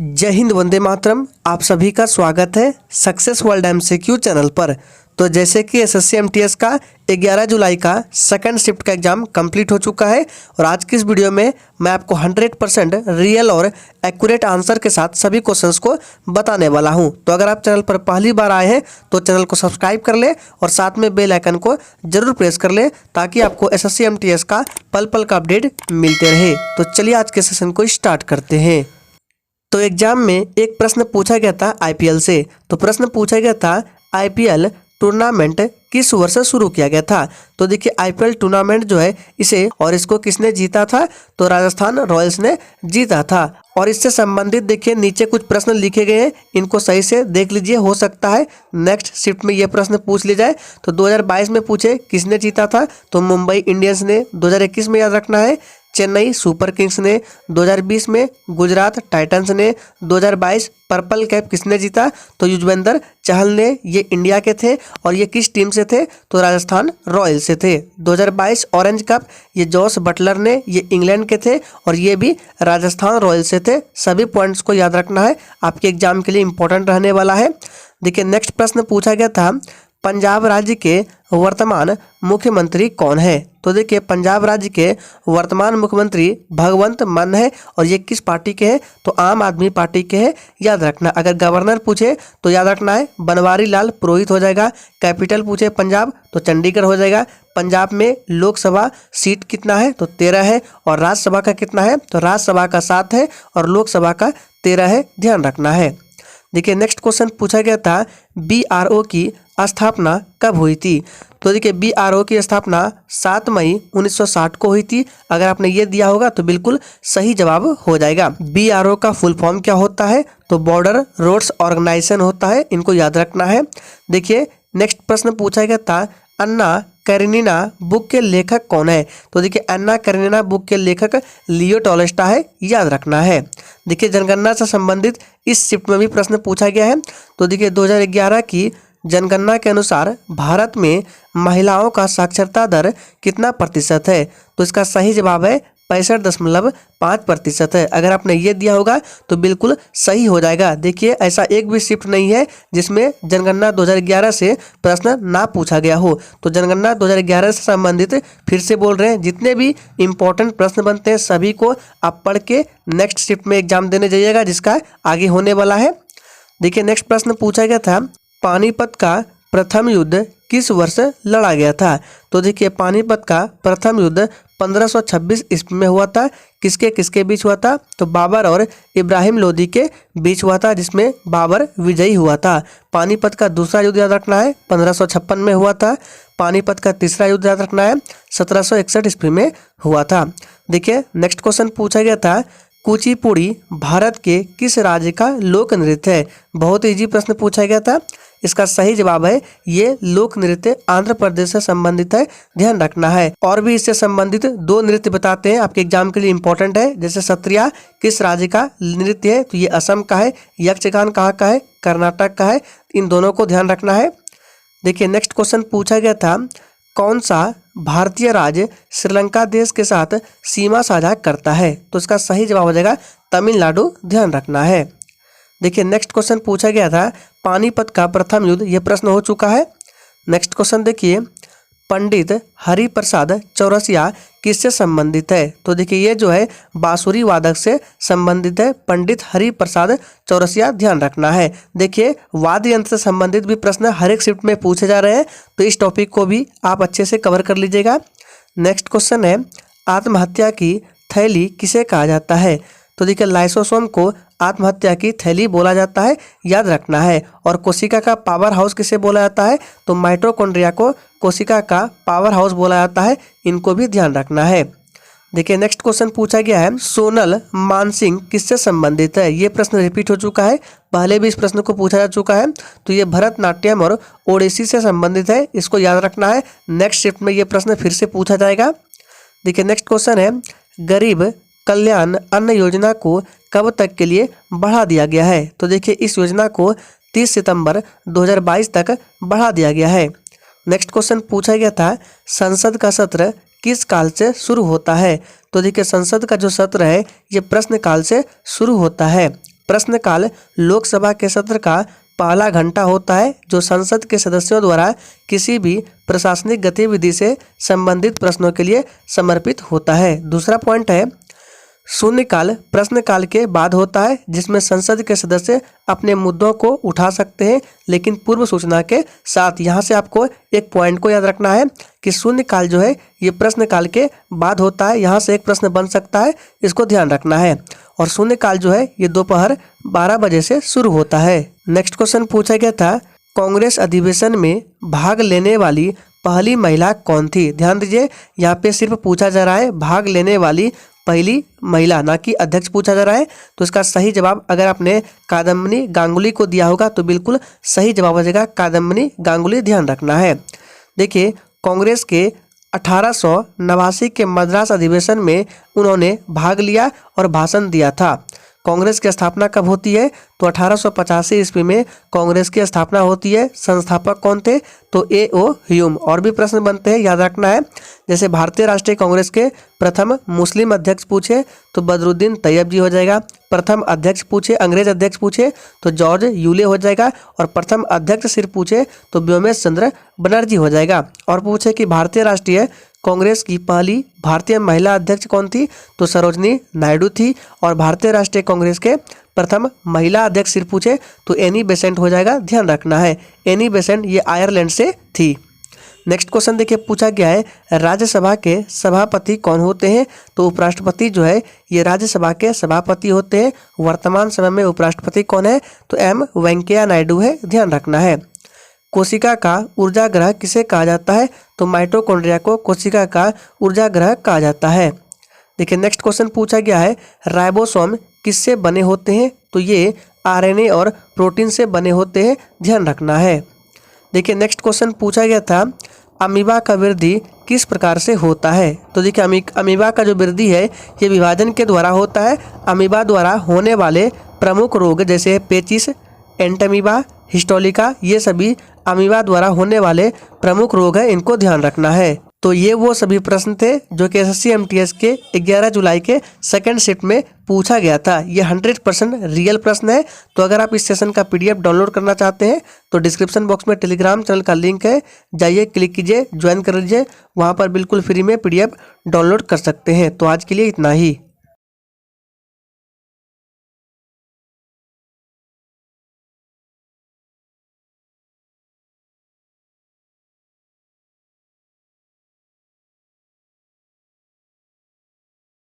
जय हिंद, वंदे मातरम। आप सभी का स्वागत है सक्सेस वर्ल्ड एमसीक्यू चैनल पर। तो जैसे कि एसएससी एमटीएस का 11 जुलाई का सेकंड शिफ्ट का एग्जाम कंप्लीट हो चुका है और आज की इस वीडियो में मैं आपको 100% रियल और एक्यूरेट आंसर के साथ सभी क्वेश्चंस को बताने वाला हूं। तो अगर आप चैनल पर पहली बार आए हैं तो चैनल को सब्सक्राइब कर ले और साथ में बेल आइकन को जरूर प्रेस कर ले ताकि आपको एसएससी एमटीएस का पल पल का अपडेट मिलते रहे। तो चलिए आज के सेशन को स्टार्ट करते हैं। तो एग्जाम में एक प्रश्न पूछा गया था आईपीएल से। तो प्रश्न पूछा गया था आईपीएल टूर्नामेंट किस वर्ष शुरू किया गया था। तो देखिए आईपीएल टूर्नामेंट जो है इसे और इसको किसने जीता था, तो राजस्थान रॉयल्स ने जीता था। और इससे संबंधित देखिए नीचे कुछ प्रश्न लिखे गए हैं, इनको सही से देख लीजिए। हो सकता है नेक्स्ट शिफ्ट में ये प्रश्न पूछ लिया जाए। तो 2022 में पूछे किसने जीता था, तो मुंबई इंडियंस ने। 2021 में याद रखना है चेन्नई सुपर किंग्स ने। 2020 में गुजरात टाइटंस ने। 2022 पर्पल कैप किसने जीता, तो युजवेंद्र चहल ने। ये इंडिया के थे और ये किस टीम से थे, तो राजस्थान रॉयल्स से थे। 2022 ऑरेंज कप ये जॉस बटलर ने, ये इंग्लैंड के थे और ये भी राजस्थान रॉयल्स से थे। सभी पॉइंट्स को याद रखना है, आपके एग्जाम के लिए इंपॉर्टेंट रहने वाला है। देखिए नेक्स्ट प्रश्न पूछा गया था पंजाब राज्य के वर्तमान मुख्यमंत्री कौन है। तो देखिए पंजाब राज्य के वर्तमान मुख्यमंत्री भगवंत मान है और ये किस पार्टी के हैं, तो आम आदमी पार्टी के हैं। याद रखना। अगर गवर्नर पूछे तो याद रखना है बनवारी लाल पुरोहित हो जाएगा। कैपिटल पूछे पंजाब तो चंडीगढ़ हो जाएगा। पंजाब में लोकसभा सीट कितना है, तो 13 है और राज्यसभा का कितना है, तो राज्यसभा का 7 है और लोकसभा का 13 है। ध्यान रखना है। देखिए नेक्स्ट क्वेश्चन पूछा गया था बीआरओ की स्थापना कब हुई थी। तो देखिए बीआरओ की स्थापना 7 मई 1960 को हुई थी। अगर आपने ये दिया होगा तो बिल्कुल सही जवाब हो जाएगा। बीआरओ का फुल फॉर्म क्या होता है, तो बॉर्डर रोड्स ऑर्गेनाइजेशन होता है। इनको याद रखना है। देखिए नेक्स्ट प्रश्न पूछा गया था अन्ना कैरेनिना बुक के लेखक कौन है। तो देखिए अन्ना कैरेनिना बुक के लेखक लियो टॉल्स्टॉय है। याद रखना है। देखिए जनगणना से संबंधित इस शिफ्ट में भी प्रश्न पूछा गया है। तो देखिए 2011 की जनगणना के अनुसार भारत में महिलाओं का साक्षरता दर कितना प्रतिशत है, तो इसका सही जवाब है 65.5% है। अगर आपने ये दिया होगा तो बिल्कुल सही हो जाएगा। देखिए ऐसा एक भी शिफ्ट नहीं है जिसमें जनगणना 2011 से प्रश्न ना पूछा गया हो। तो जनगणना 2011 से संबंधित फिर से बोल रहे हैं, जितने भी इंपॉर्टेंट प्रश्न बनते हैं सभी को आप पढ़ के नेक्स्ट शिफ्ट में एग्जाम देने जाइएगा जिसका आगे होने वाला है। देखिए नेक्स्ट प्रश्न पूछा गया था पानीपत का प्रथम युद्ध किस वर्ष लड़ा गया था। तो देखिए पानीपत का प्रथम युद्ध 1526 ईस्वी में हुआ था। किसके किसके बीच हुआ था, तो बाबर और इब्राहिम लोदी के बीच हुआ था, जिसमें बाबर विजयी हुआ था। पानीपत का दूसरा युद्ध याद रखना है 1556 में हुआ था। पानीपत का तीसरा युद्ध याद रखना है 1761 ईस्वी में हुआ था। देखिए नेक्स्ट क्वेश्चन पूछा गया था कुचिपुड़ी भारत के किस राज्य का लोक नृत्य है। बहुत इजी प्रश्न पूछा गया था। इसका सही जवाब है ये लोक नृत्य आंध्र प्रदेश से संबंधित है। ध्यान रखना है। और भी इससे संबंधित 2 नृत्य बताते हैं, आपके एग्जाम के लिए इंपॉर्टेंट है। जैसे सत्रिया किस राज्य का नृत्य है, तो ये असम का है। यक्षगान कहाँ का है, कर्नाटक का है। इन दोनों को ध्यान रखना है। देखिए नेक्स्ट क्वेश्चन पूछा गया था कौन सा भारतीय राज्य श्रीलंका देश के साथ सीमा साझा करता है, तो इसका सही जवाब हो जाएगा तमिलनाडु। ध्यान रखना है। देखिए नेक्स्ट क्वेश्चन पूछा गया था पानीपत का प्रथम युद्ध, ये प्रश्न हो चुका है। नेक्स्ट क्वेश्चन देखिए पंडित हरिप्रसाद चौरसिया किससे संबंधित है। तो देखिए ये जो है बांसुरी वादक से संबंधित है, पंडित हरिप्रसाद चौरसिया। ध्यान रखना है। देखिए वाद्य यंत्र से संबंधित भी प्रश्न हर एक शिफ्ट में पूछे जा रहे हैं, तो इस टॉपिक को भी आप अच्छे से कवर कर लीजिएगा। नेक्स्ट क्वेश्चन है आत्महत्या की थैली किसे कहा जाता है। तो देखिए लाइसोसोम को आत्महत्या की थैली बोला जाता है। याद रखना है। और कोशिका का पावर हाउस किसे बोला जाता है, तो माइटोकॉन्ड्रिया को कोशिका का पावर हाउस बोला जाता है। इनको भी ध्यान रखना है। देखिए नेक्स्ट क्वेश्चन पूछा गया है सोनल मानसिंह किससे संबंधित है। ये प्रश्न रिपीट हो चुका है, पहले भी इस प्रश्न को पूछा जा चुका है। तो ये भरतनाट्यम और ओडिसी से संबंधित है। इसको याद रखना है। नेक्स्ट शिफ्ट में ये प्रश्न फिर से पूछा जाएगा। देखिए नेक्स्ट क्वेश्चन है गरीब कल्याण अन्न योजना को कब तक के लिए बढ़ा दिया गया है। तो देखिए इस योजना को 30 सितंबर 2022 तक बढ़ा दिया गया है। नेक्स्ट क्वेश्चन पूछा गया था संसद का सत्र किस काल से शुरू होता है। तो देखिए संसद का जो सत्र है ये प्रश्न काल से शुरू होता है। प्रश्नकाल लोकसभा के सत्र का पहला घंटा होता है जो संसद के सदस्यों द्वारा किसी भी प्रशासनिक गतिविधि से संबंधित प्रश्नों के लिए समर्पित होता है। दूसरा पॉइंट है शून्यकाल प्रश्नकाल के बाद होता है जिसमें संसद के सदस्य अपने मुद्दों को उठा सकते हैं, लेकिन पूर्व सूचना के साथ। यहाँ से आपको एक पॉइंट को याद रखना है कि शून्यकाल जो है ये प्रश्नकाल के बाद होता है। यहाँ से एक प्रश्न बन सकता है, इसको ध्यान रखना है। और शून्यकाल जो है ये दोपहर 12 बजे से शुरू होता है। नेक्स्ट क्वेश्चन पूछा गया था कांग्रेस अधिवेशन में भाग लेने वाली पहली महिला कौन थी। ध्यान दीजिए, यहाँ पे सिर्फ पूछा जा रहा है भाग लेने वाली पहली महिला, ना कि अध्यक्ष पूछा जा रहा है। तो इसका सही जवाब अगर आपने कादम्बिनी गांगुली को दिया होगा तो बिल्कुल सही जवाब हो जाएगा कादम्बिनी गांगुली। ध्यान रखना है। देखिए, कांग्रेस के 1889 के मद्रास अधिवेशन में उन्होंने भाग लिया और भाषण दिया था। कांग्रेस की स्थापना कब होती है तो 1885 ईस्वी में कांग्रेस की स्थापना होती है। संस्थापक कौन थे तो A.O. ह्यूम। और भी प्रश्न बनते हैं, याद रखना है। जैसे भारतीय राष्ट्रीय कांग्रेस के प्रथम मुस्लिम अध्यक्ष पूछे तो बदरुद्दीन तैयब जी हो जाएगा। प्रथम अध्यक्ष पूछे अंग्रेज अध्यक्ष पूछे तो जॉर्ज यूले हो जाएगा। और प्रथम अध्यक्ष सिर्फ पूछे तो व्योमेश चंद्र बनर्जी हो जाएगा। और पूछे कि भारतीय राष्ट्रीय कांग्रेस की पहली भारतीय महिला अध्यक्ष कौन थी तो सरोजनी नायडू थी। और भारतीय राष्ट्रीय कांग्रेस के प्रथम महिला अध्यक्ष सिर्फ पूछे तो एनी बेसेंट हो जाएगा। ध्यान रखना है, एनी बेसेंट ये आयरलैंड से थी। नेक्स्ट क्वेश्चन देखिए, पूछा गया है राज्यसभा के सभापति कौन होते हैं तो उपराष्ट्रपति जो है ये राज्यसभा के सभापति होते हैं। वर्तमान समय में उपराष्ट्रपति कौन है तो M. वेंकैया नायडू है। ध्यान रखना है। कोशिका का ऊर्जा ग्रह किसे कहा जाता है तो माइटोकॉन्ड्रिया को कोशिका का ऊर्जा ग्रह कहा जाता है। देखिए, नेक्स्ट क्वेश्चन पूछा गया है राइबोसोम किससे बने होते हैं तो ये RNA और प्रोटीन से बने होते हैं। ध्यान रखना है। देखिए, नेक्स्ट क्वेश्चन पूछा गया था अमीबा का वृद्धि किस प्रकार से होता है तो देखिए अमीबा का जो वृद्धि है ये विभाजन के द्वारा होता है। अमीबा द्वारा होने वाले प्रमुख रोग जैसे पेचिस, एंटमीबा, हिस्टोलिका ये सभी अमीबा द्वारा होने वाले प्रमुख रोग हैं, इनको ध्यान रखना है। तो ये वो सभी प्रश्न थे जो कि SSC MTS के 11 जुलाई के सेकंड शिफ्ट में पूछा गया था। ये 100% रियल प्रश्न है। तो अगर आप इस सेशन का PDF डाउनलोड करना चाहते हैं तो डिस्क्रिप्शन बॉक्स में टेलीग्राम चैनल का लिंक है, जाइए क्लिक कीजिए, ज्वाइन कर लीजिए। वहाँ पर बिल्कुल फ्री में PDF डाउनलोड कर सकते हैं। तो आज के लिए इतना ही।